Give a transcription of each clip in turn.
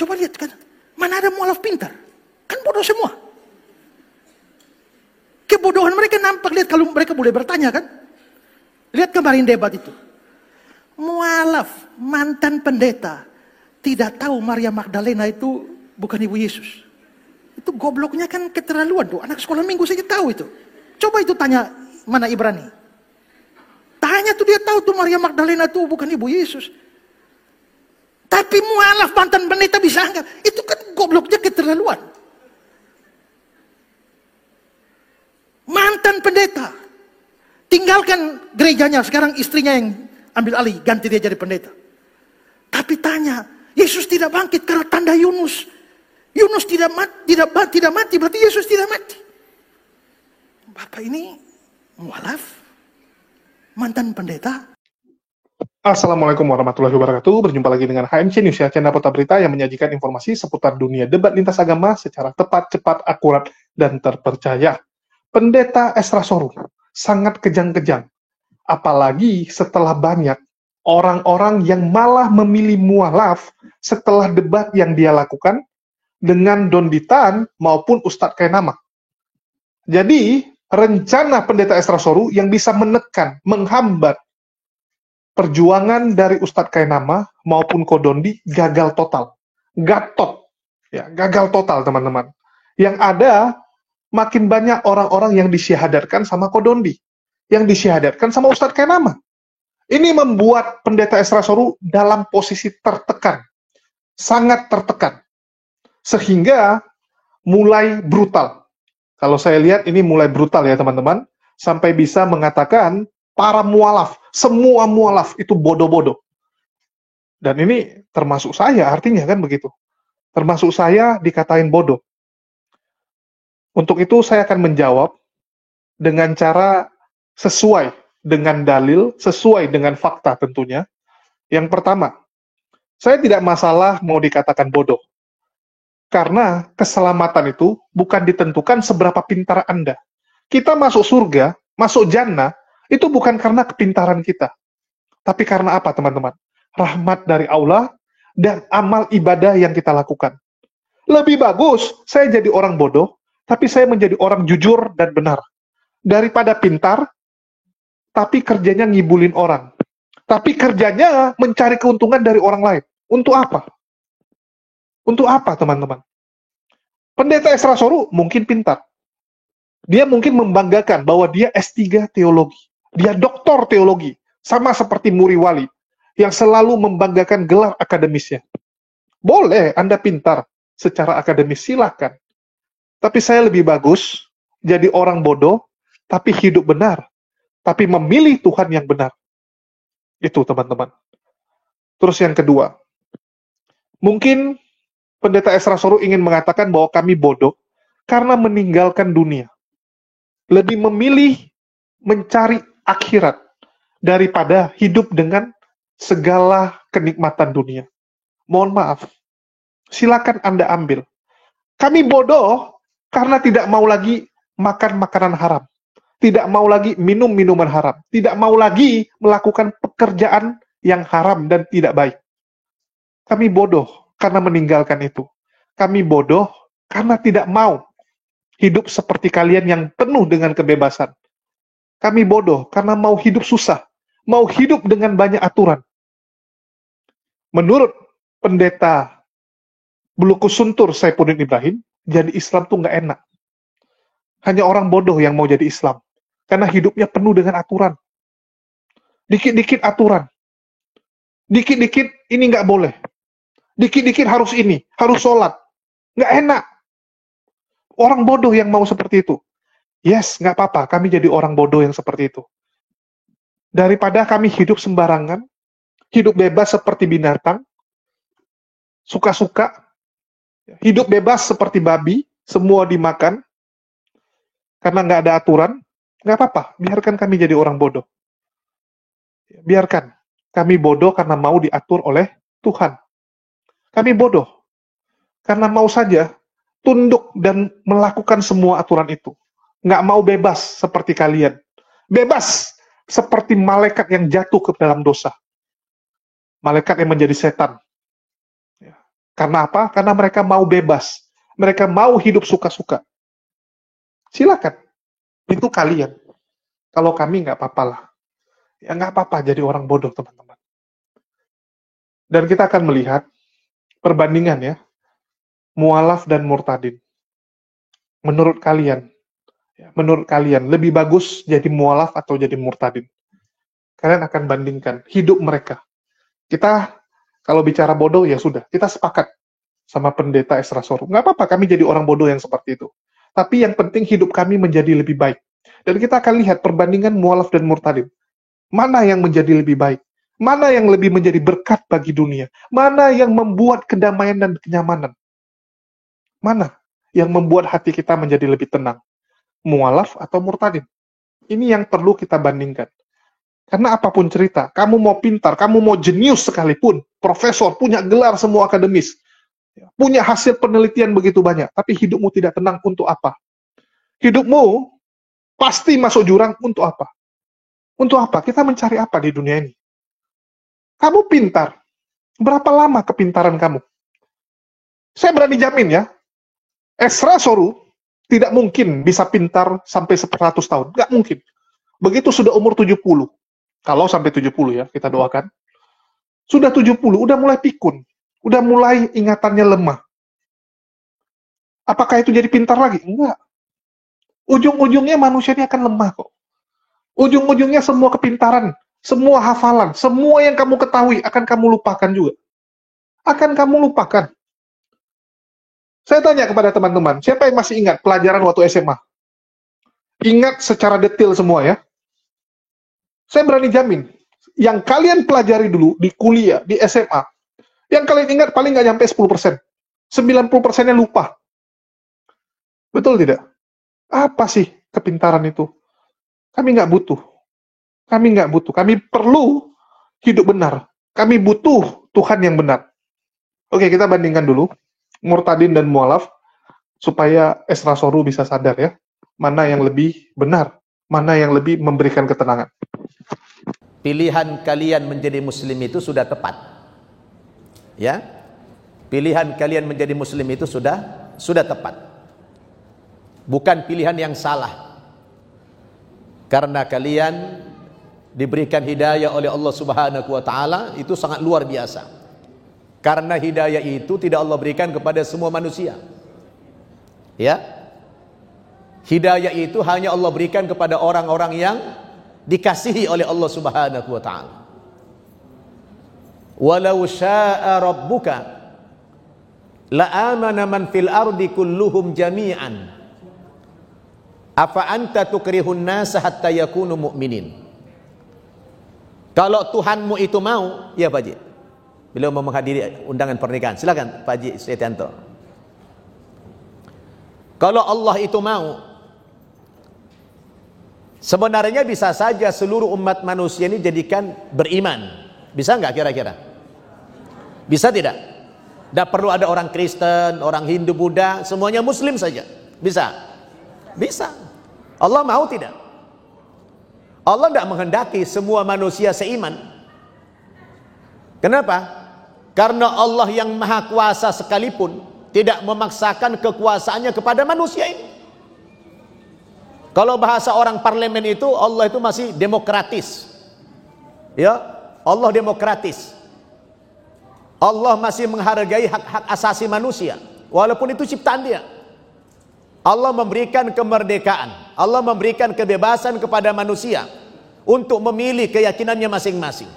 Coba lihat kan, mana ada mualaf pintar? Kan bodoh semua. Kebodohan mereka nampak, lihat kalau mereka boleh bertanya kan. Lihat kemarin debat itu. Mualaf, mantan pendeta, tidak tahu Maria Magdalena itu bukan ibu Yesus. Itu gobloknya kan keterlaluan tuh. Anak sekolah minggu saja tahu itu. Coba itu tanya mana Ibrani. Tanya tuh dia tahu tuh Maria Magdalena tuh bukan ibu Yesus. Tapi mualaf mantan pendeta bisa anggap. Itu kan gobloknya keterlaluan. Mantan pendeta. Tinggalkan gerejanya, sekarang istrinya yang ambil alih, ganti dia jadi pendeta. Tapi tanya, Yesus tidak bangkit karena tanda Yunus. Yunus tidak mati, berarti Yesus tidak mati. Bapak ini mualaf, mantan pendeta. Assalamualaikum warahmatullahi wabarakatuh. Berjumpa lagi dengan HMC News, channel Kota Berita yang menyajikan informasi seputar dunia debat lintas agama secara tepat, cepat, akurat, dan terpercaya. Pendeta Esra Soru sangat kejang-kejang, apalagi setelah banyak orang-orang yang malah memilih mualaf setelah debat yang dia lakukan dengan Don Ditan maupun Ustadz Kainama. Jadi, rencana pendeta Esra Soru yang bisa menekan, menghambat perjuangan dari Ustadz Kainama maupun Kodondi gagal total. Gatot. Ya, gagal total, teman-teman. Yang ada, makin banyak orang-orang yang disyahadatkan sama Kodondi. Yang disyahadatkan sama Ustadz Kainama. Ini membuat pendeta Esra Soru dalam posisi tertekan. Sangat tertekan. Sehingga mulai brutal. Kalau saya lihat ini mulai brutal ya teman-teman. Sampai bisa mengatakan para mualaf, semua mualaf itu bodoh-bodoh. Dan ini termasuk saya, artinya kan begitu. Termasuk saya dikatain bodoh. Untuk itu saya akan menjawab dengan cara sesuai dengan dalil, sesuai dengan fakta tentunya. Yang pertama, saya tidak masalah mau dikatakan bodoh. Karena keselamatan itu bukan ditentukan seberapa pintar Anda. Kita masuk surga, masuk jannah, itu bukan karena kepintaran kita. Tapi karena apa, teman-teman? Rahmat dari Allah dan amal ibadah yang kita lakukan. Lebih bagus saya jadi orang bodoh, tapi saya menjadi orang jujur dan benar. Daripada pintar, tapi kerjanya ngibulin orang. Tapi kerjanya mencari keuntungan dari orang lain. Untuk apa? Untuk apa, teman-teman? Pendeta Esra Soru mungkin pintar. Dia mungkin membanggakan bahwa dia S3 teologi. Dia doktor teologi. Sama seperti Muri Wali. Yang selalu membanggakan gelar akademisnya. Boleh Anda pintar secara akademis, silakan. Tapi saya lebih bagus jadi orang bodoh, tapi hidup benar. Tapi memilih Tuhan yang benar. Itu, teman-teman. Terus yang kedua. Mungkin pendeta Esra Soru ingin mengatakan bahwa kami bodoh karena meninggalkan dunia. Lebih memilih mencari akhirat daripada hidup dengan segala kenikmatan dunia. Mohon maaf. Silakan Anda ambil. Kami bodoh karena tidak mau lagi makan makanan haram. Tidak mau lagi minum minuman haram. Tidak mau lagi melakukan pekerjaan yang haram dan tidak baik. Kami bodoh karena meninggalkan itu. Kami bodoh karena tidak mau hidup seperti kalian yang penuh dengan kebebasan. Kami bodoh karena mau hidup susah. Mau hidup dengan banyak aturan. Menurut pendeta Bulukus Suntur Saifuddin Ibrahim, jadi Islam tuh nggak enak. Hanya orang bodoh yang mau jadi Islam. Karena hidupnya penuh dengan aturan. Dikit-dikit aturan. Dikit-dikit ini nggak boleh. Dikit-dikit harus ini, harus sholat. Nggak enak. Orang bodoh yang mau seperti itu. Yes, nggak apa-apa, kami jadi orang bodoh yang seperti itu. Daripada kami hidup sembarangan, hidup bebas seperti binatang, suka-suka, hidup bebas seperti babi, semua dimakan, karena nggak ada aturan, nggak apa-apa, biarkan kami jadi orang bodoh. Biarkan, kami bodoh karena mau diatur oleh Tuhan. Kami bodoh, karena mau saja tunduk dan melakukan semua aturan itu. Nggak mau bebas seperti kalian. Bebas seperti malaikat yang jatuh ke dalam dosa. Malaikat yang menjadi setan. Karena apa? Karena mereka mau bebas. Mereka mau hidup suka-suka. Silakan. Itu kalian. Kalau kami nggak apa-apa lah. Ya nggak apa-apa jadi orang bodoh, teman-teman. Dan kita akan melihat perbandingan ya. Mu'alaf dan murtadin. Menurut kalian lebih bagus jadi mu'alaf atau jadi murtadin? Kalian akan bandingkan hidup mereka. Kita kalau bicara bodoh ya sudah, kita sepakat sama pendeta Esra Sorum. Nggak apa-apa kami jadi orang bodoh yang seperti itu. Tapi yang penting hidup kami menjadi lebih baik. Dan kita akan lihat perbandingan mu'alaf dan murtadin. Mana yang menjadi lebih baik? Mana yang lebih menjadi berkat bagi dunia? Mana yang membuat kedamaian dan kenyamanan? Mana yang membuat hati kita menjadi lebih tenang? Mu'alaf atau murtadin? Ini yang perlu kita bandingkan. Karena apapun cerita, kamu mau pintar, kamu mau jenius sekalipun, profesor, punya gelar semua akademis, punya hasil penelitian begitu banyak, tapi hidupmu tidak tenang untuk apa? Hidupmu pasti masuk jurang untuk apa? Untuk apa? Kita mencari apa di dunia ini? Kamu pintar. Berapa lama kepintaran kamu? Saya berani jamin ya, Esra Soru tidak mungkin bisa pintar sampai 100 tahun. Nggak mungkin. Begitu sudah umur 70, kalau sampai 70 ya, kita doakan. Sudah 70, udah mulai pikun. Udah mulai ingatannya lemah. Apakah itu jadi pintar lagi? Enggak. Ujung-ujungnya manusia ini akan lemah kok. Ujung-ujungnya semua kepintaran, semua hafalan, semua yang kamu ketahui akan kamu lupakan juga. Akan kamu lupakan. Saya tanya kepada teman-teman, siapa yang masih ingat pelajaran waktu SMA? Ingat secara detail semua ya. Saya berani jamin, yang kalian pelajari dulu di kuliah, di SMA, yang kalian ingat paling nggak nyampe 10%. 90%-nya lupa. Betul tidak? Apa sih kepintaran itu? Kami nggak butuh. Kami nggak butuh. Kami perlu hidup benar. Kami butuh Tuhan yang benar. Oke, kita bandingkan dulu murtadin dan mu'alaf supaya Esra Soru bisa sadar ya. Mana yang lebih benar, mana yang lebih memberikan ketenangan. Pilihan kalian menjadi muslim itu sudah tepat. Ya. Pilihan kalian menjadi muslim itu sudah tepat. Bukan pilihan yang salah. Karena kalian diberikan hidayah oleh Allah Subhanahu wa taala, itu sangat luar biasa. Karena hidayah itu tidak Allah berikan kepada semua manusia. Ya. Hidayah itu hanya Allah berikan kepada orang-orang yang dikasihi oleh Allah Subhanahu wa taala. Walau syaa rabbuka la amana man fil ardi kulluhum jami'an. Afa anta tukrihun nasa hatta yakunu mu'minin. Kalau Tuhanmu itu mau, ya Pak Haji. Beliau mau menghadiri undangan pernikahan. Silakan Pak Haji Setianto. Kalau Allah itu mau, sebenarnya bisa saja seluruh umat manusia ini jadikan beriman. Bisa nggak kira-kira? Bisa tidak? Tidak perlu ada orang Kristen, orang Hindu, Buddha, semuanya Muslim saja. Bisa? Bisa. Allah mau tidak? Allah tidak menghendaki semua manusia seiman. Kenapa? Karena Allah yang maha kuasa sekalipun tidak memaksakan kekuasaannya kepada manusia ini. Kalau bahasa orang parlemen itu, Allah itu masih demokratis. Ya, Allah demokratis. Allah masih menghargai hak-hak asasi manusia, walaupun itu ciptaan Dia. Allah memberikan kemerdekaan, Allah memberikan kebebasan kepada manusia untuk memilih keyakinannya masing-masing.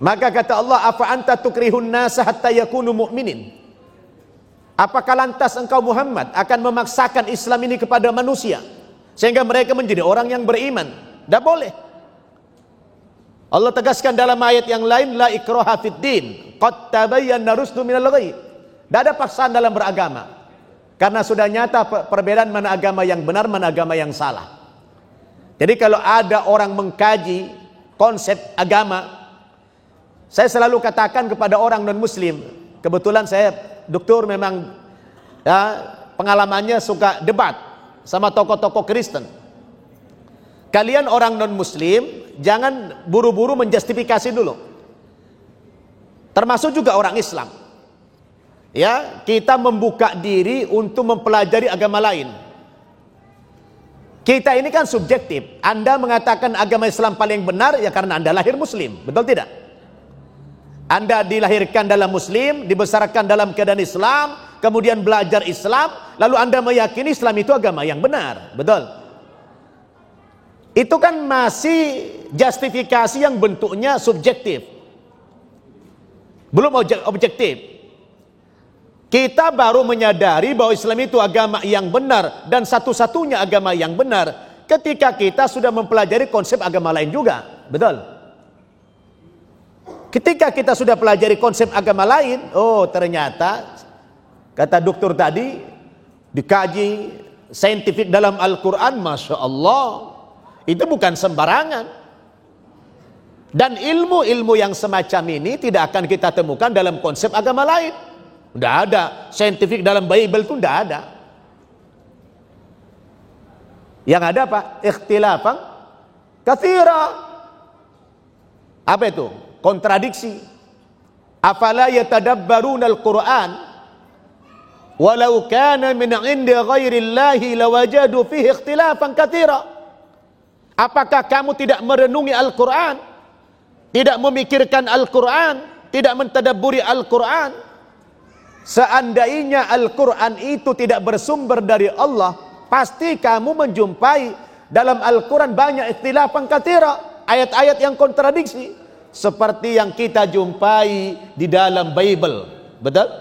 Maka kata Allah, afa anta tukrihun nasa hatta yakunu mu'minin. Apakah lantas engkau Muhammad akan memaksakan Islam ini kepada manusia sehingga mereka menjadi orang yang beriman? Tidak boleh. Allah tegaskan dalam ayat yang lain, la ikraha fid din, qad tabayyana rusdu minal ghayy. Tidak ada paksaan dalam beragama. Karena sudah nyata perbedaan mana agama yang benar, mana agama yang salah. Jadi kalau ada orang mengkaji konsep agama, saya selalu katakan kepada orang non-muslim, kebetulan saya doktor memang ya, pengalamannya suka debat sama tokoh-tokoh Kristen. Kalian orang non-muslim jangan buru-buru menjustifikasi dulu. Termasuk juga orang Islam. ya, kita membuka diri untuk mempelajari agama lain. Kita ini kan subjektif. Anda mengatakan agama Islam paling benar ya karena Anda lahir muslim, betul tidak? Anda dilahirkan dalam muslim, dibesarkan dalam keadaan Islam, kemudian belajar Islam, lalu Anda meyakini Islam itu agama yang benar, betul? Itu kan masih justifikasi yang bentuknya subjektif, belum objektif. Kita baru menyadari bahwa Islam itu agama yang benar dan satu-satunya agama yang benar ketika kita sudah mempelajari konsep agama lain juga, betul? Ketika kita sudah pelajari konsep agama lain, oh ternyata kata dokter tadi dikaji saintifik dalam Al-Quran, Masya Allah, itu bukan sembarangan. Dan ilmu-ilmu yang semacam ini tidak akan kita temukan dalam konsep agama lain. Tidak ada saintifik dalam Bible itu, tidak ada. Yang ada apa? Ikhtilafan katsira. Apa itu? Kontradiksi. Afala yatadabbaruna al-Quran walau kana min 'indi ghairillahi lawajadu fihi ikhtilafan katsira. Apakah kamu tidak merenungi Al-Quran, tidak memikirkan Al-Quran, tidak mentadabburi Al-Quran? Seandainya Al-Quran itu tidak bersumber dari Allah, pasti kamu menjumpai dalam Al-Quran banyak ikhtilafan katsira, ayat-ayat yang kontradiksi, seperti yang kita jumpai di dalam Bible, betul?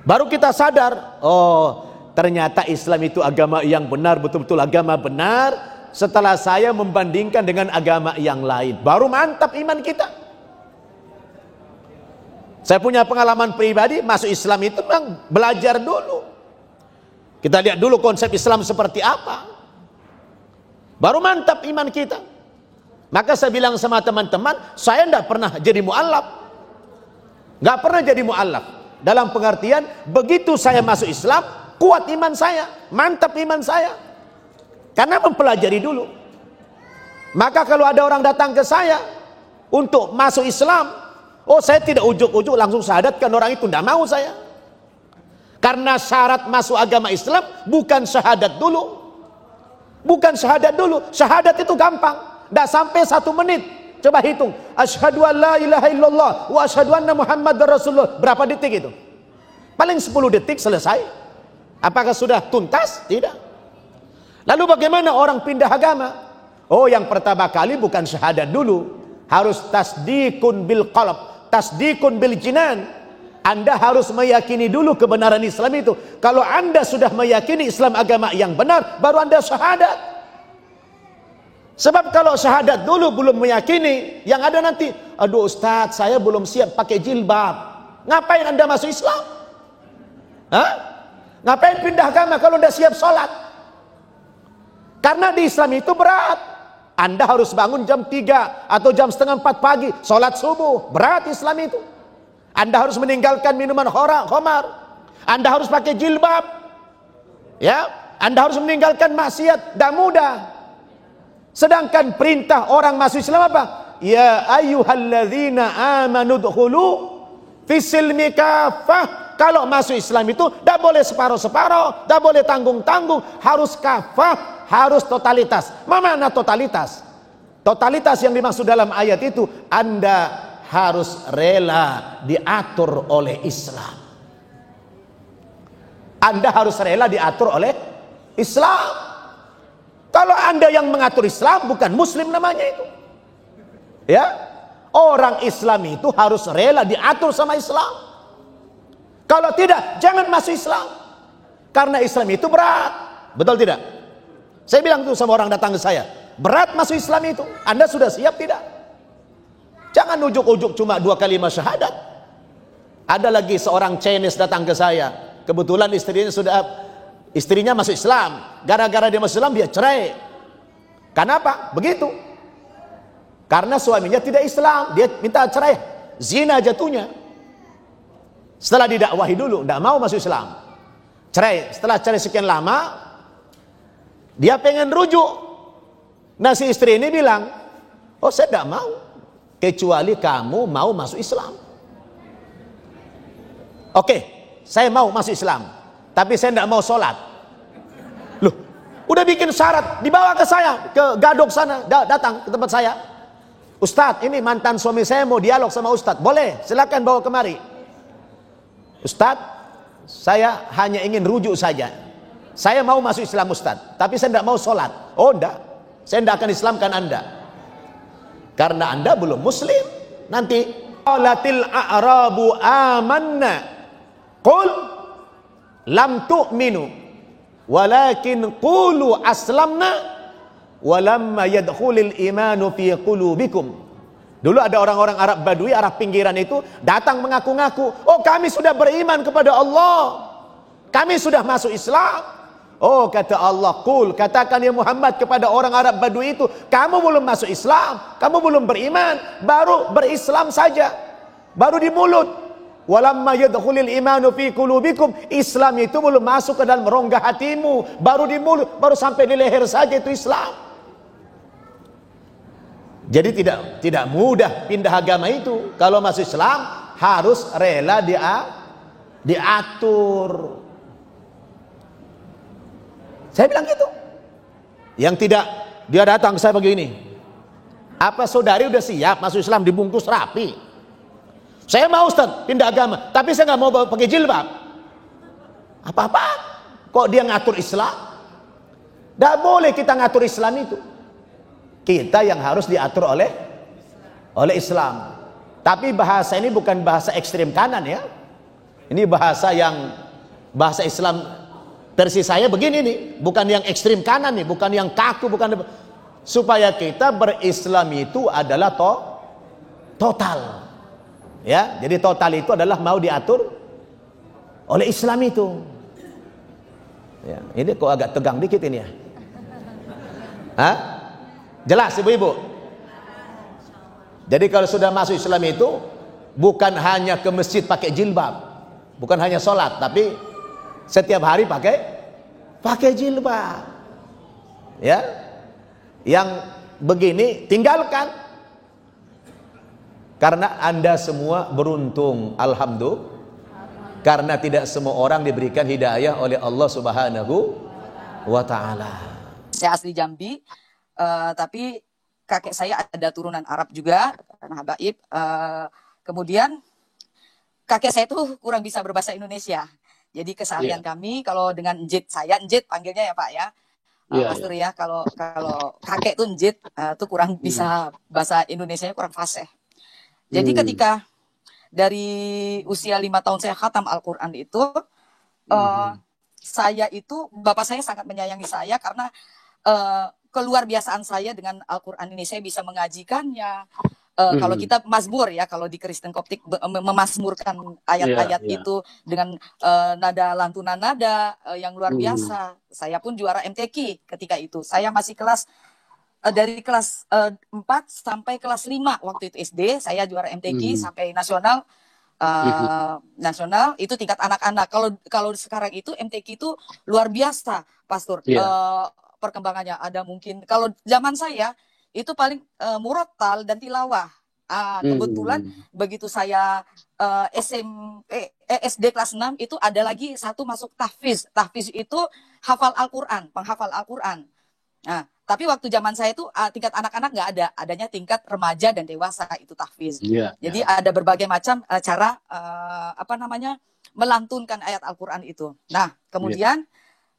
Baru kita sadar, oh ternyata Islam itu agama yang benar, betul-betul agama benar, setelah saya membandingkan dengan agama yang lain. Baru mantap iman kita. Saya punya pengalaman pribadi, masuk Islam itu memang belajar dulu. Kita lihat dulu konsep Islam seperti apa. Baru mantap iman kita. Maka saya bilang sama teman-teman, saya tidak pernah jadi mu'allaf. Nggak pernah jadi mu'allaf. Dalam pengertian, begitu saya masuk Islam, kuat iman saya, mantap iman saya. Karena mempelajari dulu. Maka kalau ada orang datang ke saya untuk masuk Islam, oh saya tidak ujuk-ujuk langsung syahadatkan orang itu, tidak mau saya. Karena syarat masuk agama Islam bukan syahadat dulu. Bukan syahadat dulu. Syahadat itu gampang, tidak sampai 1 menit. Coba hitung, asyhadu an la ilaha illallah wa asyhadu anna muhammadar rasulullah. Berapa detik itu? Paling 10 detik selesai. Apakah sudah tuntas? Tidak. Lalu bagaimana orang pindah agama? Oh, yang pertama kali bukan syahadat dulu, harus tasdikun bil qalb, tasdikun bil jinan. Anda harus meyakini dulu kebenaran Islam itu. Kalau Anda sudah meyakini Islam agama yang benar, baru Anda syahadat. Sebab kalau syahadat dulu belum meyakini, yang ada nanti, aduh Ustaz, saya belum siap pakai jilbab. Ngapain Anda masuk Islam? Hah? Ngapain pindah agama kalau Anda siap sholat? Karena di Islam itu berat. Anda harus bangun jam 3 atau jam setengah 4 pagi, sholat subuh. Berat Islam itu. Anda harus meninggalkan minuman khamar. Anda harus pakai jilbab. Ya, Anda harus meninggalkan maksiat. Tidak mudah. Sedangkan perintah orang masuk Islam apa? Ya ayyuhalladzina amanu dkhulu fisilmi kafah. Kalau masuk Islam itu tidak boleh separuh-separuh, tidak boleh tanggung-tanggung, harus kafah, harus totalitas. Mana totalitas? Totalitas yang dimaksud dalam ayat itu, Anda harus rela diatur oleh Islam. Anda harus rela diatur oleh Islam. Kalau Anda yang mengatur Islam, bukan Muslim namanya itu. Ya, orang Islam itu harus rela diatur sama Islam. Kalau tidak, jangan masuk Islam. Karena Islam itu berat. Betul tidak? Saya bilang tuh sama orang datang ke saya, berat masuk Islam itu. Anda sudah siap tidak? Jangan ujuk-ujuk cuma 2 kalimat syahadat. Ada lagi seorang Chinese datang ke saya. Kebetulan istrinya masuk Islam. Gara-gara dia masuk Islam, dia cerai. Kenapa? Begitu. Karena suaminya tidak Islam, dia minta cerai. Zina jatuhnya. Setelah didakwahi dulu, tidak mau masuk Islam, cerai. Setelah cerai sekian lama, dia pengen rujuk. Nah si istri ini bilang, oh saya tidak mau, kecuali kamu mau masuk Islam. Oke, saya mau masuk Islam, tapi saya tidak mau sholat. Loh, udah bikin syarat, dibawa ke saya, ke Gadok sana, datang ke tempat saya. Ustadz, ini mantan suami saya mau dialog sama Ustadz. Boleh, silakan bawa kemari. Ustadz, saya hanya ingin rujuk saja. Saya mau masuk Islam Ustadz, tapi saya tidak mau sholat. Oh enggak, saya tidak akan Islamkan Anda, karena Anda belum Muslim. Nanti qalatil a'rabu amanna qul lam tu'minu walakin qulu aslamna walamma yadkhulil imanu fi qulubikum. Dulu ada orang-orang Arab Badui, Arab pinggiran itu datang mengaku-ngaku, oh kami sudah beriman kepada Allah, kami sudah masuk Islam. Oh kata Allah, qul, katakan ya Muhammad kepada orang Arab Badui itu, kamu belum masuk Islam, kamu belum beriman, baru berislam saja, baru di mulut. Walamma yadkhulil imanu fi qulubikum, Islam itu belum masuk ke dalam rongga hatimu, baru di mulut, baru sampai di leher saja itu Islam. Jadi tidak mudah pindah agama itu. Kalau masuk Islam harus rela diatur. Saya bilang gitu. Yang tidak, dia datang ke saya begini, apa saudari udah siap masuk Islam, dibungkus rapi? Saya mau Ustaz pindah agama, tapi saya nggak mau pakai jilbab. Apa-apa? Kok dia ngatur Islam? Tidak boleh kita ngatur Islam itu. Kita yang harus diatur oleh Islam. Tapi bahasa ini bukan bahasa ekstrem kanan ya. Ini bahasa Islam versi saya begini nih, bukan yang ekstrem kanan nih, bukan yang kaku, bukan, supaya kita berislam itu adalah total. Ya, jadi total itu adalah mau diatur oleh Islam itu. Ya, ini kok agak tegang dikit ini ya. Hah? Jelas ibu-ibu? Jadi kalau sudah masuk Islam itu bukan hanya ke masjid pakai jilbab, bukan hanya sholat, tapi setiap hari pakai jilbab. Ya. Yang begini tinggalkan. Karena Anda semua beruntung, alhamdulillah. Karena tidak semua orang diberikan hidayah oleh Allah Subhanahu wa taala. Saya asli Jambi, tapi kakek saya ada turunan Arab juga, tanah Habaib. Kemudian kakek saya tuh kurang bisa berbahasa Indonesia. Jadi keseharian kami kalau dengan njit, saya njit panggilnya ya Pak ya, Pastor ya. Kalau kakek tuh njit tuh kurang bisa bahasa Indonesianya, kurang fasih. Jadi ketika dari usia 5 tahun saya khatam Al-Quran itu, saya itu, bapak saya sangat menyayangi saya karena keluar biasaan saya dengan Al-Quran ini. Saya bisa mengajikannya. Kalau kita mazmur ya, kalau di Kristen Koptik memasmurkan ayat-ayat itu dengan nada lantunan nada yang luar biasa. Saya pun juara MTQ ketika itu. Saya masih dari kelas 4 sampai kelas 5 waktu itu SD. Saya juara MTQ sampai nasional. Nasional itu tingkat anak-anak. Kalau sekarang itu MTQ itu luar biasa, Pastor. Perkembangannya ada mungkin. Kalau zaman saya itu paling murattal dan tilawah. Kebetulan begitu saya SD kelas 6 itu ada lagi satu masuk tahfiz. Tahfiz itu hafal Al-Quran, penghafal Al-Quran. Nah, tapi waktu zaman saya itu tingkat anak-anak nggak ada, adanya tingkat remaja dan dewasa itu tahfiz. Jadi ada berbagai macam cara melantunkan ayat Al-Quran itu. Nah, kemudian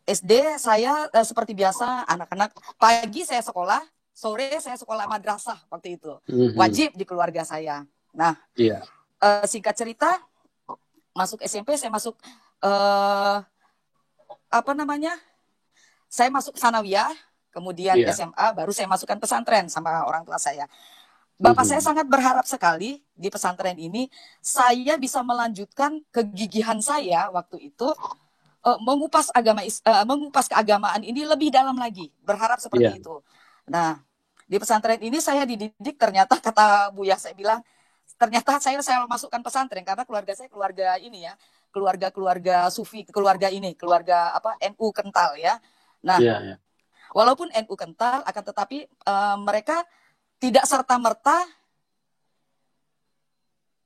SD saya seperti biasa anak-anak, pagi saya sekolah, sore saya sekolah madrasah waktu itu. Wajib di keluarga saya. Nah, singkat cerita, masuk SMP saya masuk saya masuk sanawiyah, kemudian SMA, baru saya masukkan pesantren sama orang tua saya. Bapak saya sangat berharap sekali di pesantren ini saya bisa melanjutkan kegigihan saya waktu itu, mengupas keagamaan ini lebih dalam lagi, berharap seperti itu. Nah, di pesantren ini saya dididik, ternyata kata Buya saya bilang, ternyata saya masukkan pesantren karena keluarga saya keluarga ini ya, keluarga sufi, keluarga NU kental ya. Nah, walaupun NU kental, akan tetapi mereka tidak serta-merta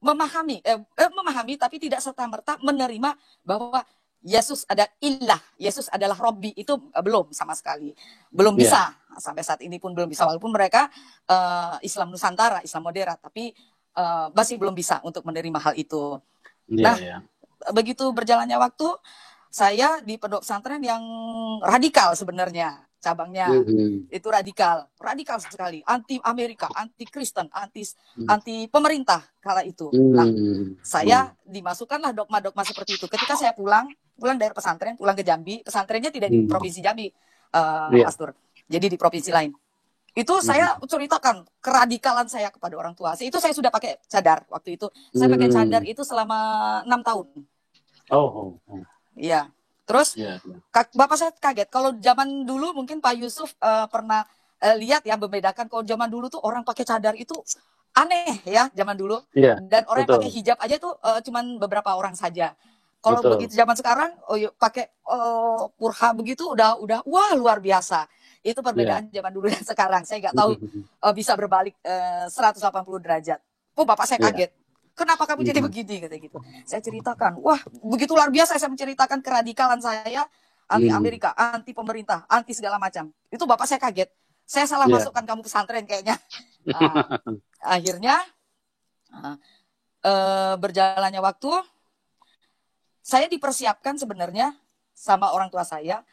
memahami tapi tidak serta-merta menerima bahwa Yesus ada ilah, Yesus adalah Robbi, itu belum sama sekali. Belum bisa. Sampai saat ini pun belum bisa, walaupun mereka Islam Nusantara, Islam moderat, tapi masih belum bisa untuk menerima hal itu. Begitu berjalannya waktu, saya di pondok pesantren yang radikal sebenarnya, cabangnya itu radikal sekali, anti Amerika, anti Kristen, anti pemerintah kala itu. Nah, saya dimasukkanlah dogma-dogma seperti itu. Ketika saya pulang dari pesantren, pulang ke Jambi, pesantrennya tidak di provinsi Jambi, Pastor, jadi di provinsi lain. Itu saya ceritakan keradikalan saya kepada orang tua. Itu saya sudah pakai cadar waktu itu. Saya pakai cadar itu selama 6 tahun. Iya. Terus bapak saya kaget. Kalau zaman dulu mungkin Pak Yusuf pernah lihat ya, membedakan kalau zaman dulu tuh orang pakai cadar itu aneh ya zaman dulu. Dan orang yang pakai hijab aja tuh cuman beberapa orang saja. Kalau begitu zaman sekarang pakai purha begitu udah wah luar biasa. Itu perbedaan zaman dulu dan sekarang. Saya nggak tahu bisa berbalik 180 derajat. Bapak saya kaget. Kenapa kamu jadi begini, kata gitu. Saya ceritakan, wah begitu luar biasa saya menceritakan keradikalan saya, anti Amerika, anti pemerintah, anti segala macam. Itu bapak saya kaget. Saya salah masukkan kamu pesantren kayaknya. Akhirnya berjalannya waktu, saya dipersiapkan sebenarnya sama orang tua saya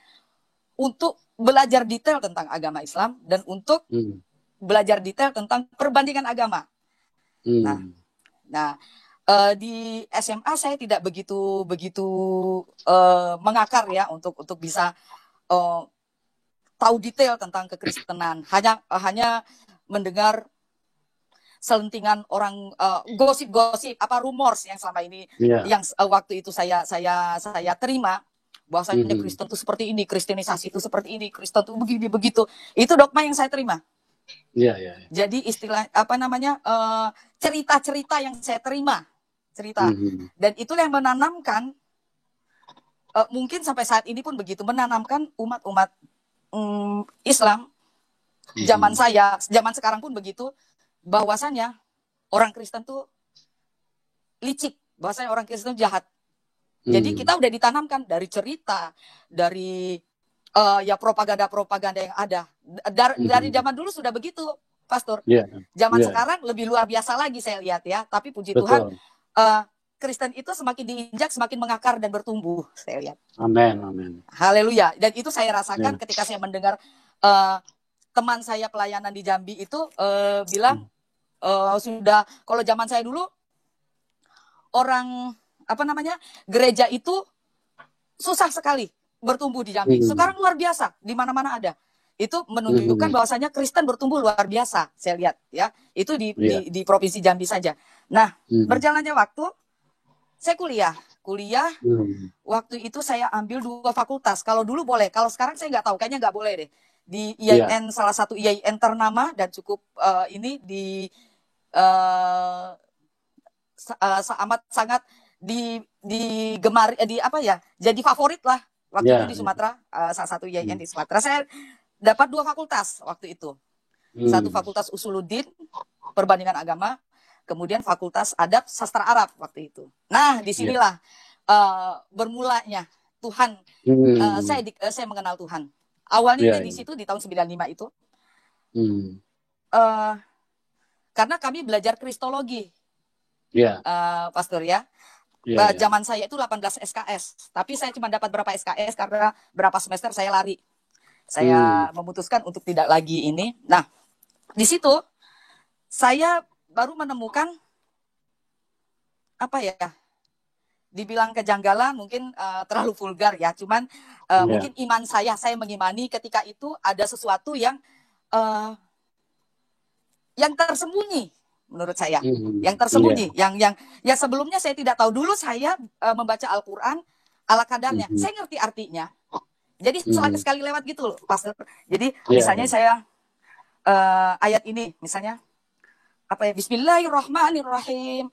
untuk belajar detail tentang agama Islam dan untuk belajar detail tentang perbandingan agama. Nah, di SMA saya tidak begitu mengakar ya untuk bisa tahu detail tentang kekristenan. Hanya mendengar selentingan orang, gosip-gosip, rumors yang selama ini yang waktu itu saya terima, bahwasanya Kristen itu seperti ini, kristenisasi itu seperti ini, Kristen itu begini begitu. Itu dogma yang saya terima. Jadi istilah cerita-cerita yang saya terima, dan itulah yang menanamkan, mungkin sampai saat ini pun begitu, menanamkan umat Islam zaman sekarang pun begitu, bahwasanya orang Kristen tuh licik, bahwasanya orang Kristen tuh jahat. Jadi kita udah ditanamkan dari cerita, dari propaganda yang ada. Dari zaman dulu sudah begitu, Pastor. Zaman sekarang lebih luar biasa lagi saya lihat ya. Tapi puji Tuhan, Kristen itu semakin diinjak, semakin mengakar dan bertumbuh, saya lihat. Amin. Haleluya. Dan itu saya rasakan ketika saya mendengar teman saya pelayanan di Jambi itu bilang, sudah, kalau zaman saya dulu, orang, gereja itu susah sekali bertumbuh di Jambi. Sekarang luar biasa, di mana-mana ada. Itu menunjukkan bahwasanya Kristen bertumbuh luar biasa, saya lihat ya. Itu di provinsi Jambi saja. Nah, berjalannya waktu, saya kuliah. Waktu itu saya ambil 2 fakultas. Kalau dulu boleh, kalau sekarang saya nggak tahu, kayaknya nggak boleh deh. Di IAIN, salah satu IAIN ternama dan cukup amat sangat digemari, jadi favorit lah. Waktu itu di Sumatera, salah satu IAIN di Sumatera, saya dapat 2 fakultas waktu itu. Satu fakultas Usuluddin, perbandingan agama, kemudian fakultas Adab Sastra Arab waktu itu. Nah, disinilah bermulanya Tuhan, saya mengenal Tuhan. Awalnya di situ di tahun 95 itu, karena kami belajar Kristologi, Pastor ya. Zaman saya itu 18 SKS, tapi saya cuma dapat berapa SKS karena berapa semester saya lari. Saya memutuskan untuk tidak lagi ini. Nah, di situ saya baru menemukan dibilang kejanggalan mungkin terlalu vulgar ya, cuman mungkin iman saya mengimani ketika itu ada sesuatu yang tersembunyi. Menurut saya, yang tersembunyi, yang sebelumnya saya tidak tahu. Dulu saya membaca Al-Quran ala kadarnya, saya ngerti artinya. Jadi sekali lewat gitu loh, Pastor. Jadi misalnya saya ayat ini, misalnya Bismillahirrahmanirrahim,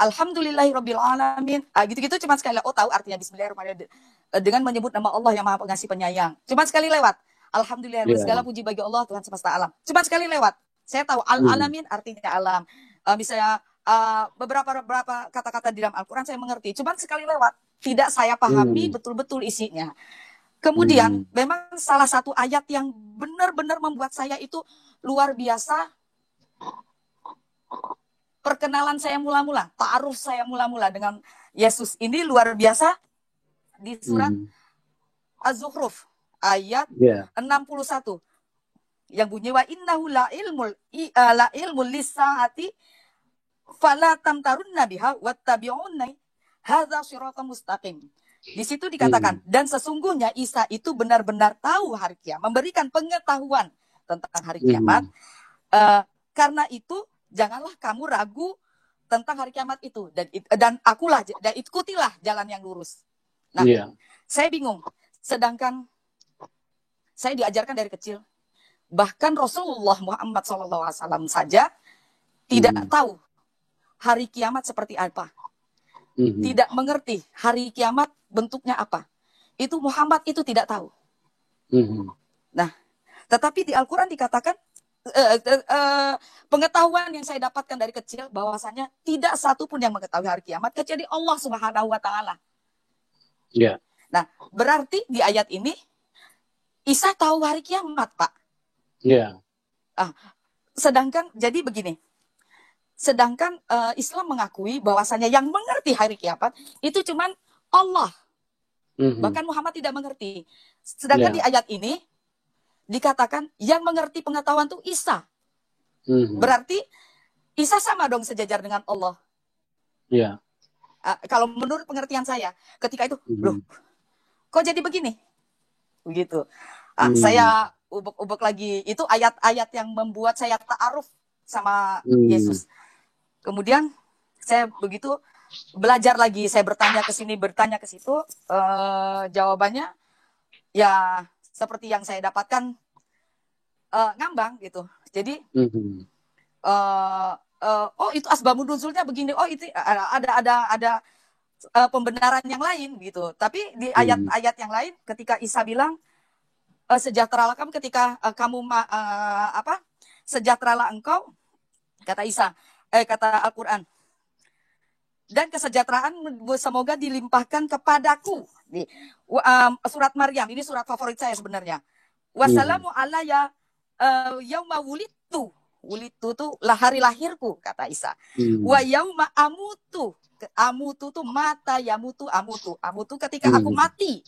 Alhamdulillahirabbil alamin, gitu-gitu cuma sekali. Tahu artinya Bismillahirrahmanirrahim dengan menyebut nama Allah yang Maha Pengasih Penyayang. Cuma sekali lewat. Alhamdulillah, segala puji bagi Allah Tuhan semesta alam. Cuma sekali lewat. Saya tahu al-alamin artinya alam. Misalnya beberapa kata-kata di dalam Al-Quran saya mengerti. Cuman sekali lewat tidak saya pahami betul-betul isinya. Kemudian memang salah satu ayat yang benar-benar membuat saya itu luar biasa. Perkenalan saya mula-mula, ta'aruf saya mula-mula dengan Yesus ini luar biasa di surat Az-Zukhruf ayat 61 yang bunyi wa innahu la ilmul lisaati fala tamtarunna biha wattabi'unni hadza shiratal mustaqim. Di situ dikatakan dan sesungguhnya Isa itu benar-benar tahu hari kiamat, memberikan pengetahuan tentang hari kiamat. Karena itu janganlah kamu ragu tentang hari kiamat itu dan ikutilah jalan yang lurus. Nah, saya bingung. Sedangkan saya diajarkan dari kecil, bahkan Rasulullah Muhammad SAW saja tidak tahu hari kiamat seperti apa, tidak mengerti hari kiamat bentuknya apa. Itu Muhammad itu tidak tahu. Nah, tetapi di Al-Quran dikatakan pengetahuan yang saya dapatkan dari kecil bahwasanya tidak satu pun yang mengetahui hari kiamat kecuali Allah Subhanahu wa taala. Nah, berarti di ayat ini Isa tahu hari kiamat, Pak. Sedangkan jadi begini. Sedangkan Islam mengakui bahwasanya yang mengerti hari kiamat itu cuman Allah. Bahkan Muhammad tidak mengerti. Sedangkan di ayat ini dikatakan yang mengerti pengetahuan itu Isa. Berarti Isa sama dong sejajar dengan Allah. Kalau menurut pengertian saya, ketika itu, loh, kok jadi begini? Begitu. Saya ubek-ubek lagi. Itu ayat-ayat yang membuat saya ta'aruf sama Yesus. Kemudian saya begitu belajar lagi. Saya bertanya ke sini, bertanya ke situ. Jawabannya ya seperti yang saya dapatkan ngambang gitu. Jadi oh itu asbabun nuzulnya begini. Oh itu ada pembenaran yang lain gitu. Tapi di ayat-ayat yang lain ketika Isa bilang sejahteralah kamu ketika kamu sejahteralah engkau, kata Isa, kata Al-Quran, dan kesejahteraan semoga dilimpahkan kepadaku. Di surat Maryam, ini surat favorit saya sebenarnya. Wassalamu alayya yauma wulidtu. Wulidtu tuh hari lahirku, kata Isa. Wa yauma amutu. Amutu tuh mata, yamutu amutu. Amutu ketika aku mati.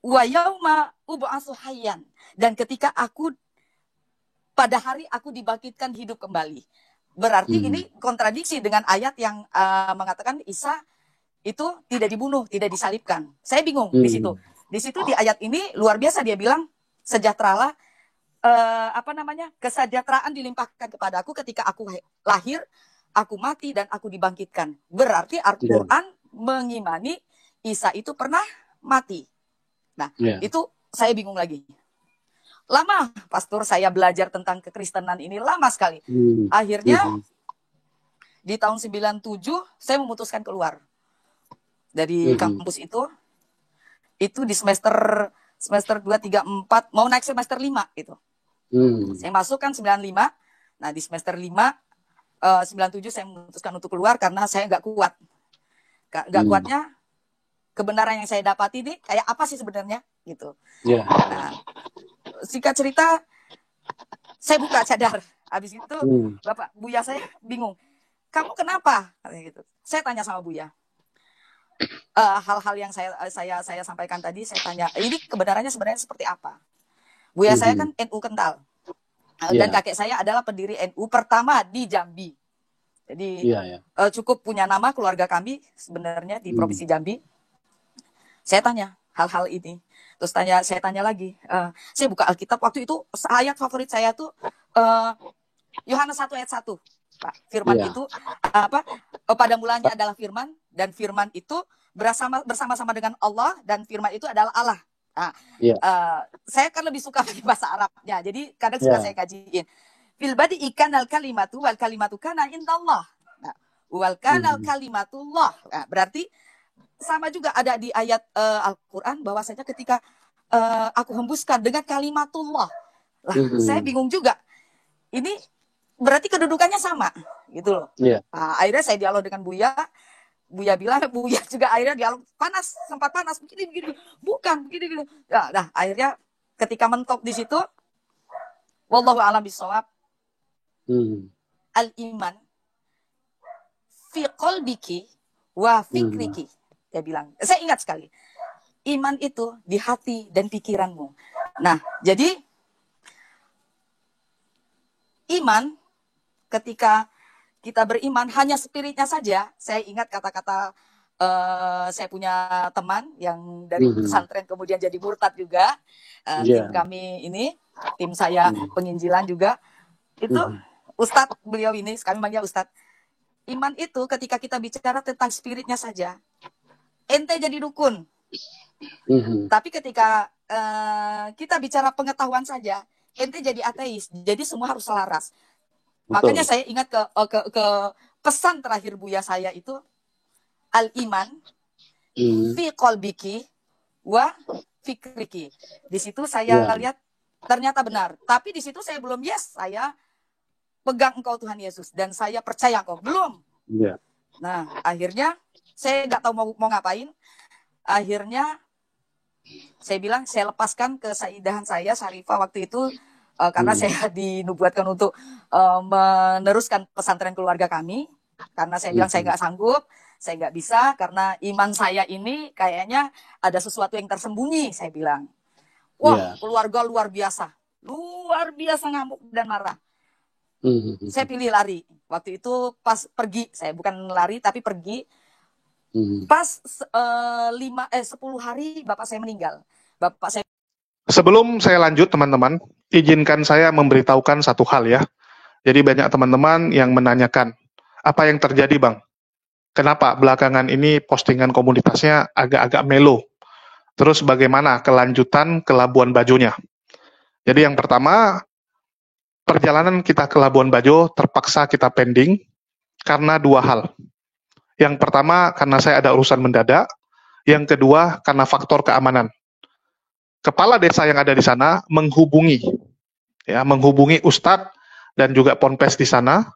Wa yauma ub'atsu hayyan, dan ketika aku pada hari aku dibangkitkan hidup kembali. Berarti ini kontradiksi dengan ayat yang mengatakan Isa itu tidak dibunuh, tidak disalibkan. Saya bingung di situ. Di situ di ayat ini luar biasa dia bilang sejahteralah kesejahteraan dilimpahkan kepada aku ketika aku lahir, aku mati dan aku dibangkitkan. Berarti Al-Qur'an mengimani Isa itu pernah mati. Nah, itu saya bingung lagi. Lama, pastor, saya belajar tentang kekristenan ini lama sekali. Akhirnya di tahun 97 saya memutuskan keluar dari kampus itu. Itu di semester 2, 3, 4 mau naik semester 5 gitu. Saya masuk kan 95. Nah, di semester 5 97 saya memutuskan untuk keluar karena saya nggak kuat. Nggak kuatnya kebenaran yang saya dapati ini kayak apa sih sebenarnya gitu. Nah, singkat cerita saya buka cadar. Habis itu Bapak Buya saya bingung. Kamu kenapa? Gitu. Saya tanya sama Buya. Hal-hal yang saya sampaikan tadi saya tanya, ini kebenarannya sebenarnya seperti apa? Buya saya kan NU kental. Dan kakek saya adalah pendiri NU pertama di Jambi. Jadi cukup punya nama keluarga kami sebenarnya di Provinsi Jambi. Saya tanya hal-hal ini. Terus saya tanya lagi. Saya buka Alkitab. Waktu itu ayat favorit saya tuh Yohanes 1 ayat 1. Pak, firman itu pada mulanya adalah firman, dan firman itu bersama-sama dengan Allah, dan firman itu adalah Allah. Nah, saya kan lebih suka bahasa Arabnya. Jadi kadang suka saya kajiin. Fil badi ikanal kalimatu wal kalimatu kana indallah. Nah, wal kanal kalimatullah. Nah, berarti sama juga ada di ayat Al-Quran bahwasanya ketika aku hembuskan dengan kalimatullah. Lah, saya bingung juga. ini berarti kedudukannya sama gitu loh. Iya. Nah, akhirnya saya dialog dengan Buya bilang, Buya juga akhirnya dialog panas, sempat panas, begini, bukan, begini. Nah, akhirnya ketika mentok di situ, wallahu a'lam bishawab, al-iman fi qalbiki wa fikriki. Dia bilang, saya ingat sekali, iman itu di hati dan pikiranmu. Nah, jadi iman, ketika kita beriman hanya spiritnya saja. Saya ingat kata-kata saya punya teman yang dari pesantren kemudian jadi murtad juga. Tim kami ini, tim saya penginjilan juga. Itu Ustadz, beliau ini, kami manggil Ustadz. Iman itu ketika kita bicara tentang spiritnya saja, ente jadi dukun. Tapi ketika kita bicara pengetahuan saja, ente jadi ateis. Jadi semua harus selaras. Makanya saya ingat ke pesan terakhir Buya saya itu, al-iman fi qalbiki wa fikriki. Di situ saya lihat ternyata benar. Tapi di situ saya belum yes, saya pegang engkau Tuhan Yesus dan saya percaya engkau. Belum. Nah, akhirnya saya nggak tahu mau ngapain. Akhirnya saya bilang, saya lepaskan ke saidahan saya, Syarifah waktu itu, karena saya dinubuatkan untuk meneruskan pesantren keluarga kami. Karena saya bilang saya nggak sanggup, saya nggak bisa, karena iman saya ini kayaknya ada sesuatu yang tersembunyi, saya bilang. Wah, keluarga luar biasa ngamuk dan marah. Saya pilih lari. Waktu itu pas pergi, saya bukan lari tapi pergi. Pas 10 hari bapak saya meninggal. Sebelum saya lanjut teman-teman, izinkan saya memberitahukan satu hal ya. Jadi banyak teman-teman yang menanyakan, apa yang terjadi Bang? Kenapa belakangan ini postingan komunitasnya agak-agak melo? Terus bagaimana kelanjutan ke Labuan Bajonya? Jadi yang pertama, perjalanan kita ke Labuan Bajo terpaksa kita pending karena dua hal. Yang pertama, karena saya ada urusan mendadak. Yang kedua, karena faktor keamanan. Kepala desa yang ada di sana menghubungi Ustadz dan juga Ponpes di sana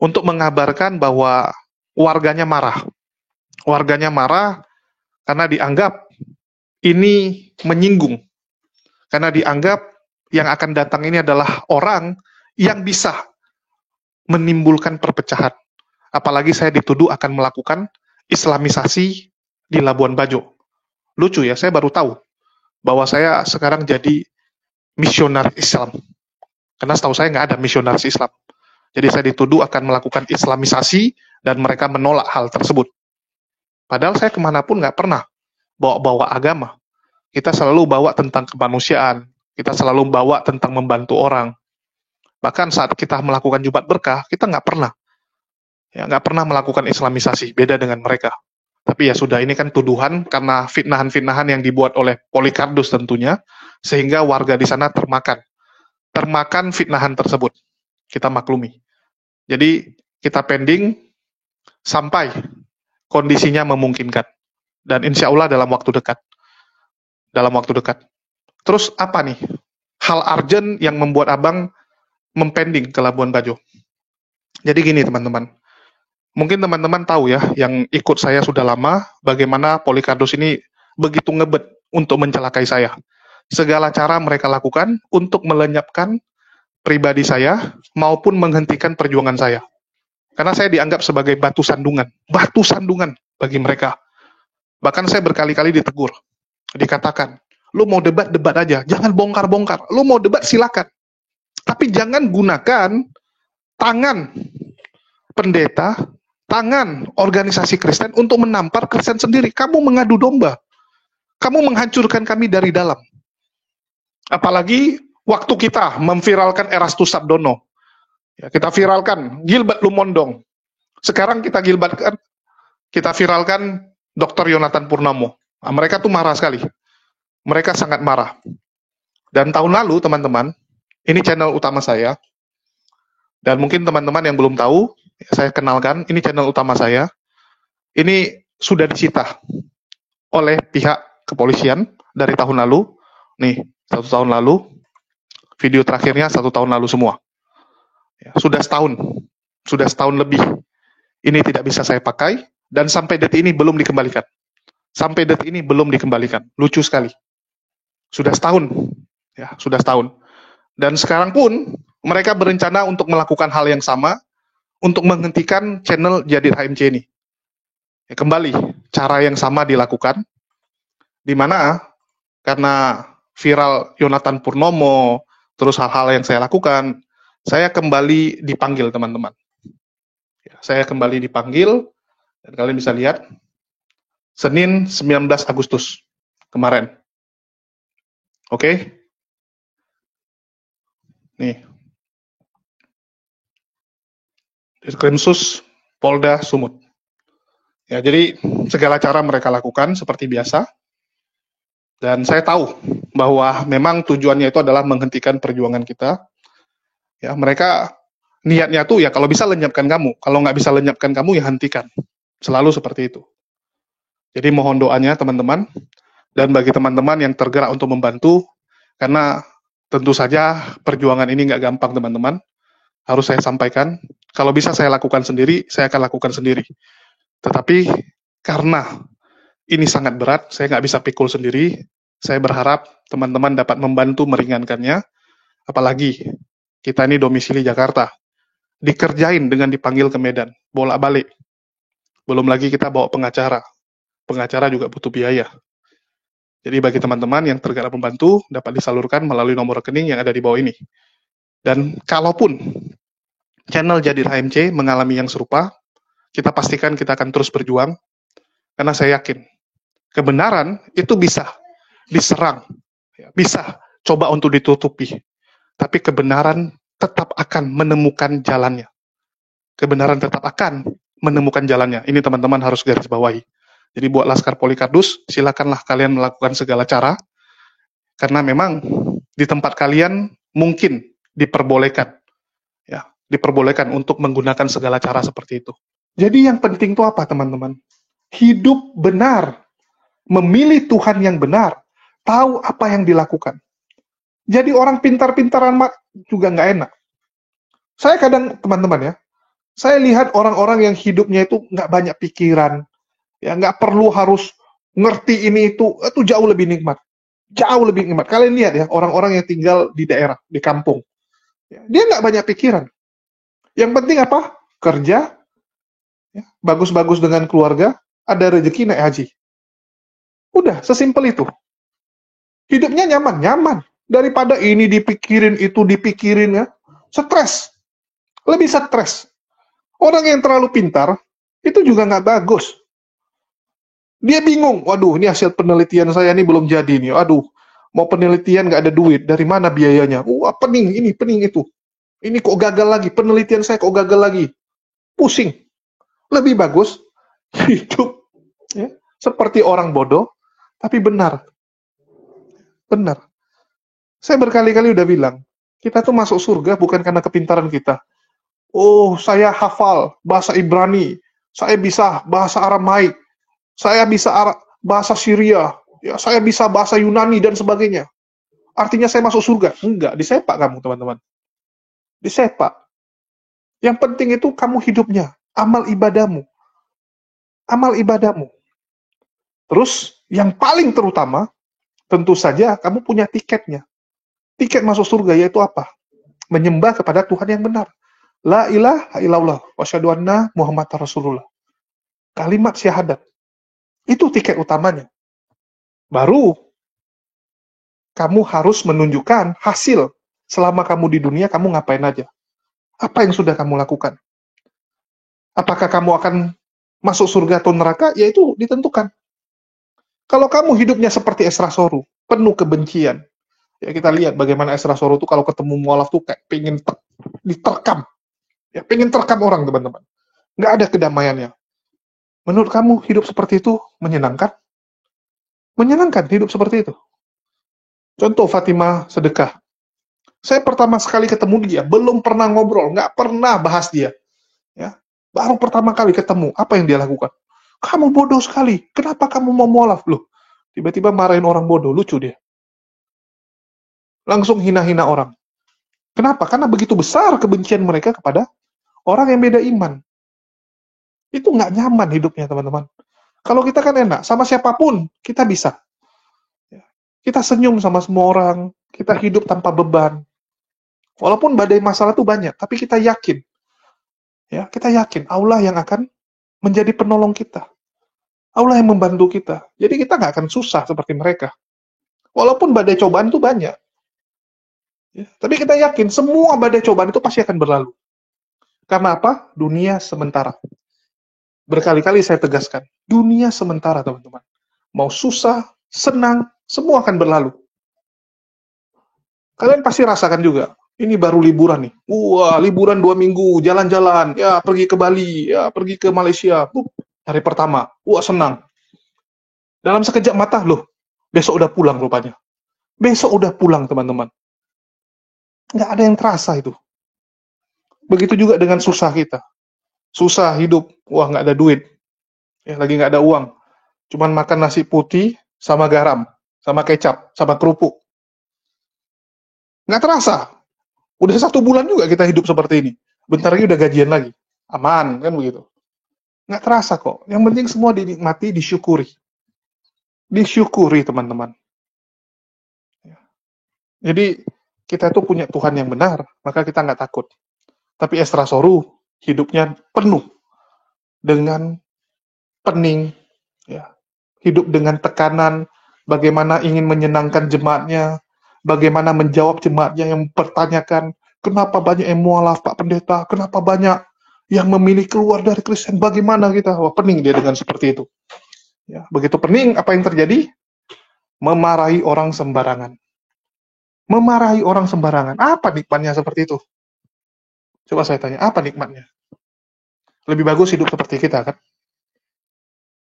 untuk mengabarkan bahwa warganya marah. Warganya marah karena dianggap ini menyinggung. Karena dianggap yang akan datang ini adalah orang yang bisa menimbulkan perpecahan. Apalagi saya dituduh akan melakukan islamisasi di Labuan Bajo. Lucu ya, saya baru tahu bahwa saya sekarang jadi misionaris Islam. Karena setahu saya nggak ada misionaris Islam. Jadi saya dituduh akan melakukan islamisasi dan mereka menolak hal tersebut. Padahal saya kemanapun nggak pernah bawa-bawa agama. Kita selalu bawa tentang kemanusiaan. Kita selalu bawa tentang membantu orang. Bahkan saat kita melakukan Jumat Berkah, kita nggak pernah melakukan islamisasi, beda dengan mereka. Tapi ya sudah, ini kan tuduhan karena fitnahan-fitnahan yang dibuat oleh Polycarpus tentunya, sehingga warga di sana termakan fitnahan tersebut. Kita maklumi. Jadi kita pending sampai kondisinya memungkinkan. Dan insya Allah dalam waktu dekat. Terus apa nih? Hal urgent yang membuat abang mempending ke Labuan Bajo. Jadi gini teman-teman. Mungkin teman-teman tahu ya, yang ikut saya sudah lama, bagaimana Polycarpus ini begitu ngebet untuk mencelakai saya. Segala cara mereka lakukan untuk melenyapkan pribadi saya, maupun menghentikan perjuangan saya. Karena saya dianggap sebagai batu sandungan bagi mereka. Bahkan saya berkali-kali ditegur, dikatakan, lu mau debat aja, jangan bongkar-bongkar. Lu mau debat silakan. Tapi jangan gunakan tangan pendeta, tangan organisasi Kristen untuk menampar Kristen sendiri. Kamu mengadu domba. Kamu menghancurkan kami dari dalam. Apalagi waktu kita memviralkan Erastus Sabdono. Ya, kita viralkan Gilbert Lumondong. Sekarang kita viralkan Dr. Yonatan Purnomo. Nah, mereka tuh marah sekali. Mereka sangat marah. Dan tahun lalu, teman-teman, ini channel utama saya. Dan mungkin teman-teman yang belum tahu, saya kenalkan, ini channel utama saya. Ini sudah disita oleh pihak kepolisian dari tahun lalu. Nih, 1 tahun lalu. Video terakhirnya 1 tahun lalu semua. Ya, sudah setahun lebih. Ini tidak bisa saya pakai, dan sampai detik ini belum dikembalikan. Sampai detik ini belum dikembalikan. Lucu sekali. Sudah setahun. Ya, sudah setahun. Dan sekarang pun, mereka berencana untuk melakukan hal yang sama, untuk menghentikan channel Jadir HMC ini. Ya, kembali, cara yang sama dilakukan, di mana karena viral Yonatan Purnomo, terus hal-hal yang saya lakukan, saya kembali dipanggil, teman-teman. Ya, saya kembali dipanggil, dan kalian bisa lihat, Senin 19 Agustus kemarin. Oke? Nih. Diskrimsus Polda Sumut. Ya, jadi segala cara mereka lakukan seperti biasa. Dan saya tahu bahwa memang tujuannya itu adalah menghentikan perjuangan kita. Ya, mereka niatnya tuh ya kalau bisa lenyapkan kamu, kalau nggak bisa lenyapkan kamu ya hentikan. Selalu seperti itu. Jadi mohon doanya teman-teman, dan bagi teman-teman yang tergerak untuk membantu, karena tentu saja perjuangan ini nggak gampang teman-teman, harus saya sampaikan, kalau bisa saya lakukan sendiri, saya akan lakukan sendiri. Tetapi karena ini sangat berat, saya nggak bisa pikul sendiri, saya berharap teman-teman dapat membantu meringankannya, apalagi kita ini domisili Jakarta, dikerjain dengan dipanggil ke Medan, bolak-balik. Belum lagi kita bawa pengacara juga butuh biaya. Jadi bagi teman-teman yang tergerak membantu, dapat disalurkan melalui nomor rekening yang ada di bawah ini. Dan kalaupun channel Jadir HMC mengalami yang serupa, kita pastikan kita akan terus berjuang, karena saya yakin, kebenaran itu bisa diserang, bisa coba untuk ditutupi, tapi kebenaran tetap akan menemukan jalannya. Kebenaran tetap akan menemukan jalannya. Ini teman-teman harus garis bawahi. Jadi buat Laskar Polikardus, silakanlah kalian melakukan segala cara, karena memang di tempat kalian mungkin diperbolehkan, ya, diperbolehkan untuk menggunakan segala cara seperti itu. Jadi yang penting itu apa teman-teman? Hidup benar, memilih Tuhan yang benar, tahu apa yang dilakukan. Jadi orang pintar-pintaran juga nggak enak. Saya kadang teman-teman ya, saya lihat orang-orang yang hidupnya itu nggak banyak pikiran, ya nggak perlu harus ngerti ini itu jauh lebih nikmat. Jauh lebih nikmat. Kalian lihat ya, orang-orang yang tinggal di daerah, di kampung. Ya, dia nggak banyak pikiran. Yang penting apa? Kerja, ya, bagus-bagus dengan keluarga, ada rezeki naik haji. Udah, sesimpel itu. Hidupnya nyaman. Daripada ini dipikirin, itu dipikirin ya. Stres. Lebih stres. Orang yang terlalu pintar, itu juga nggak bagus. Dia bingung, waduh ini hasil penelitian saya ini belum jadi nih, aduh mau penelitian nggak ada duit, dari mana biayanya? Pening ini, pening itu. Ini kok gagal lagi, penelitian saya kok gagal lagi. Pusing. Lebih bagus hidup ya, seperti orang bodoh, tapi benar. Benar. Saya berkali-kali udah bilang, kita tuh masuk surga bukan karena kepintaran kita. Oh, saya hafal bahasa Ibrani, saya bisa bahasa Aramaik, saya bisa bahasa Syria, ya, saya bisa bahasa Yunani dan sebagainya. Artinya saya masuk surga? Enggak, disepak kamu teman-teman. Disepak. Yang penting itu kamu hidupnya, amal ibadahmu. Amal ibadahmu. Terus yang paling terutama, tentu saja kamu punya tiketnya. Tiket masuk surga yaitu apa? Menyembah kepada Tuhan yang benar. La ilaha illallah wa asyhadu anna Muhammadar Rasulullah. Kalimat syahadat. Itu tiket utamanya. Baru kamu harus menunjukkan hasil selama kamu di dunia kamu ngapain aja. Apa yang sudah kamu lakukan? Apakah kamu akan masuk surga atau neraka? Ya itu ditentukan. Kalau kamu hidupnya seperti Esra Soru, penuh kebencian. Ya kita lihat bagaimana Esra Soru itu kalau ketemu mualaf tuh kayak pengen diterkam. Ya pengen terkam orang teman-teman. Nggak ada kedamaiannya. Menurut kamu hidup seperti itu menyenangkan? Menyenangkan hidup seperti itu. Contoh Fatimah sedekah. Saya pertama sekali ketemu dia, belum pernah ngobrol, nggak pernah bahas dia. Ya, baru pertama kali ketemu, apa yang dia lakukan? Kamu bodoh sekali, kenapa kamu mau mualaf? Loh, tiba-tiba marahin orang bodoh, lucu dia. Langsung hina-hina orang. Kenapa? Karena begitu besar kebencian mereka kepada orang yang beda iman. Itu nggak nyaman hidupnya, teman-teman. Kalau kita kan enak, sama siapapun kita bisa. Kita senyum sama semua orang, kita hidup tanpa beban. Walaupun badai masalah itu banyak, tapi kita yakin, ya, kita yakin Allah yang akan menjadi penolong kita. Allah yang membantu kita. Jadi kita nggak akan susah seperti mereka. Walaupun badai cobaan itu banyak. Ya, tapi kita yakin semua badai cobaan itu pasti akan berlalu. Karena apa? Dunia sementara. Berkali-kali saya tegaskan, dunia sementara, teman-teman. Mau susah, senang, semua akan berlalu. Kalian pasti rasakan juga. Ini baru liburan nih. Wah, liburan 2 minggu, jalan-jalan. Ya, pergi ke Bali, ya, pergi ke Malaysia. Hari pertama, wah senang. Dalam sekejap mata, loh, besok udah pulang rupanya. Besok udah pulang, teman-teman. Nggak ada yang terasa itu. Begitu juga dengan susah kita. Susah hidup, wah nggak ada duit. Ya, lagi nggak ada uang. Cuman makan nasi putih sama garam, sama kecap, sama kerupuk. Nggak terasa. Udah 1 bulan juga kita hidup seperti ini. Bentar lagi udah gajian lagi. Aman, kan begitu. Nggak terasa kok. Yang penting semua dinikmati, disyukuri. Disyukuri, teman-teman. Jadi, kita itu punya Tuhan yang benar, maka kita nggak takut. Tapi Esra Soru, hidupnya penuh dengan pening, ya. Hidup dengan tekanan, bagaimana ingin menyenangkan jemaatnya, bagaimana menjawab jemaatnya yang mempertanyakan, kenapa banyak yang mualaf, Pak Pendeta? Kenapa banyak yang memilih keluar dari Kristen? Bagaimana kita? Wah, pening dia dengan seperti itu. Ya, begitu pening, apa yang terjadi? Memarahi orang sembarangan. Memarahi orang sembarangan. Apa nikmatnya seperti itu? Coba saya tanya, apa nikmatnya? Lebih bagus hidup seperti kita, kan?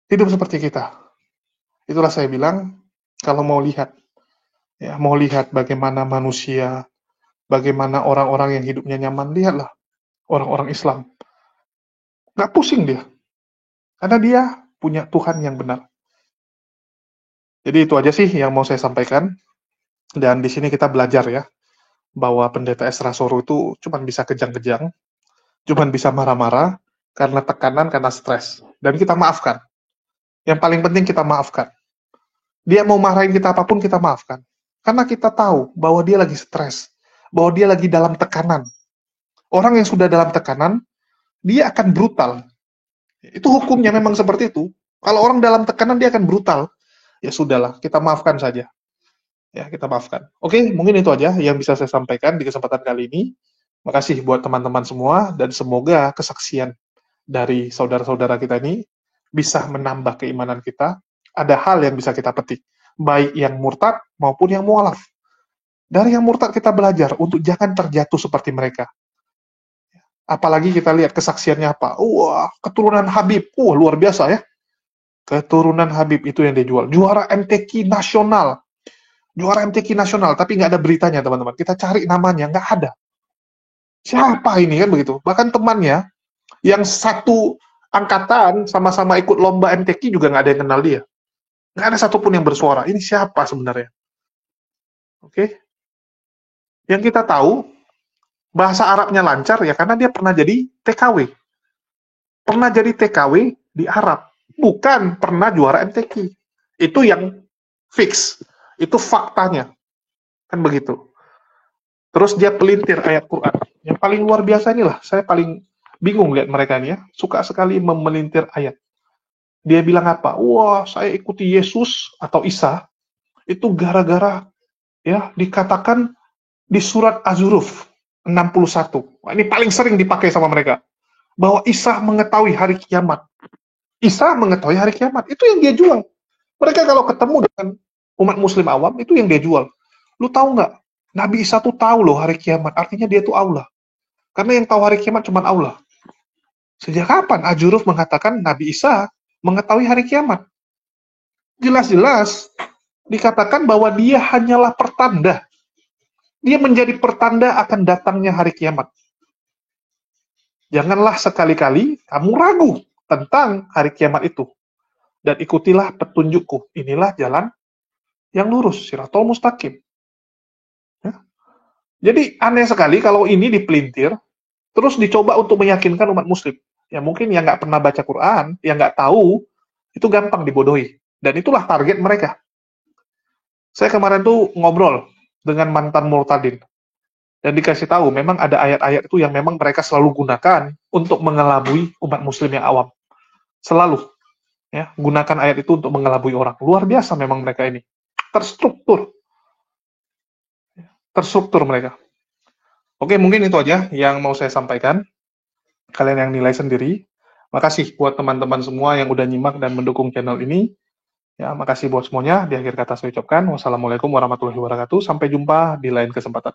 Hidup seperti kita. Itulah saya bilang, kalau mau lihat, ya, mau lihat bagaimana manusia, bagaimana orang-orang yang hidupnya nyaman, lihatlah orang-orang Islam. Nggak pusing dia. Karena dia punya Tuhan yang benar. Jadi itu aja sih yang mau saya sampaikan. Dan di sini kita belajar ya, bahwa Pendeta Esra Soru itu cuma bisa kejang-kejang, cuma bisa marah-marah, karena tekanan, karena stres. Dan kita maafkan. Yang paling penting kita maafkan. Dia mau marahin kita apapun, kita maafkan. Karena kita tahu bahwa dia lagi stres, bahwa dia lagi dalam tekanan. Orang yang sudah dalam tekanan, dia akan brutal. Itu hukumnya memang seperti itu. Kalau orang dalam tekanan, dia akan brutal. Ya sudahlah, kita maafkan saja. Ya, kita maafkan. Oke, mungkin itu aja yang bisa saya sampaikan di kesempatan kali ini. Makasih buat teman-teman semua, dan semoga kesaksian dari saudara-saudara kita ini bisa menambah keimanan kita. Ada hal yang bisa kita petik, baik yang murtad maupun yang mualaf. Dari yang murtad kita belajar untuk jangan terjatuh seperti mereka. Apalagi kita lihat kesaksiannya apa. Wah, keturunan Habib. Wah, luar biasa ya. Keturunan Habib itu yang dia jual. Juara MTQ nasional. Juara MTQ nasional, tapi nggak ada beritanya, teman-teman. Kita cari namanya, nggak ada. Siapa ini, kan begitu. Bahkan temannya, yang satu angkatan, sama-sama ikut lomba MTQ juga nggak ada yang kenal dia. Nggak ada satupun yang bersuara. Ini siapa sebenarnya? Oke. Yang kita tahu, bahasa Arabnya lancar ya karena dia pernah jadi TKW. Pernah jadi TKW di Arab. Bukan pernah juara MTQ. Itu yang fix. Itu faktanya. Kan begitu. Terus dia pelintir ayat Quran. Yang paling luar biasa inilah, saya paling bingung lihat mereka ini ya. Suka sekali memelintir ayat. Dia bilang apa? Wah, saya ikuti Yesus atau Isa itu gara-gara ya dikatakan di surat Az-Zukhruf 61. Wah, ini paling sering dipakai sama mereka. Bahwa Isa mengetahui hari kiamat. Isa mengetahui hari kiamat. Itu yang dia jual. Mereka kalau ketemu dengan umat muslim awam, itu yang dia jual. Lu tahu nggak? Nabi Isa tuh tahu loh hari kiamat. Artinya dia tuh Allah. Karena yang tahu hari kiamat cuma Allah. Sejak kapan Az-Zukhruf mengatakan Nabi Isa mengetahui hari kiamat? Jelas-jelas dikatakan bahwa dia hanyalah pertanda. Dia menjadi pertanda akan datangnya hari kiamat. Janganlah sekali-kali kamu ragu tentang hari kiamat itu. Dan ikutilah petunjukku. Inilah jalan yang lurus, Shirathul Mustaqim. Ya. Jadi aneh sekali kalau ini dipelintir, terus dicoba untuk meyakinkan umat muslim. Ya mungkin yang nggak pernah baca Quran, yang nggak tahu, itu gampang dibodohi. Dan itulah target mereka. Saya kemarin tuh ngobrol dengan mantan murtadin. Dan dikasih tahu, memang ada ayat-ayat itu yang memang mereka selalu gunakan untuk mengelabui umat muslim yang awam. Selalu. Ya, gunakan ayat itu untuk mengelabui orang. Luar biasa memang mereka ini. Terstruktur. Terstruktur mereka. Oke, mungkin itu aja yang mau saya sampaikan. Kalian yang nilai sendiri. Makasih buat teman-teman semua yang udah nyimak dan mendukung channel ini. Ya, makasih buat semuanya. Di akhir kata saya ucapkan wassalamualaikum warahmatullahi wabarakatuh. Sampai jumpa di lain kesempatan.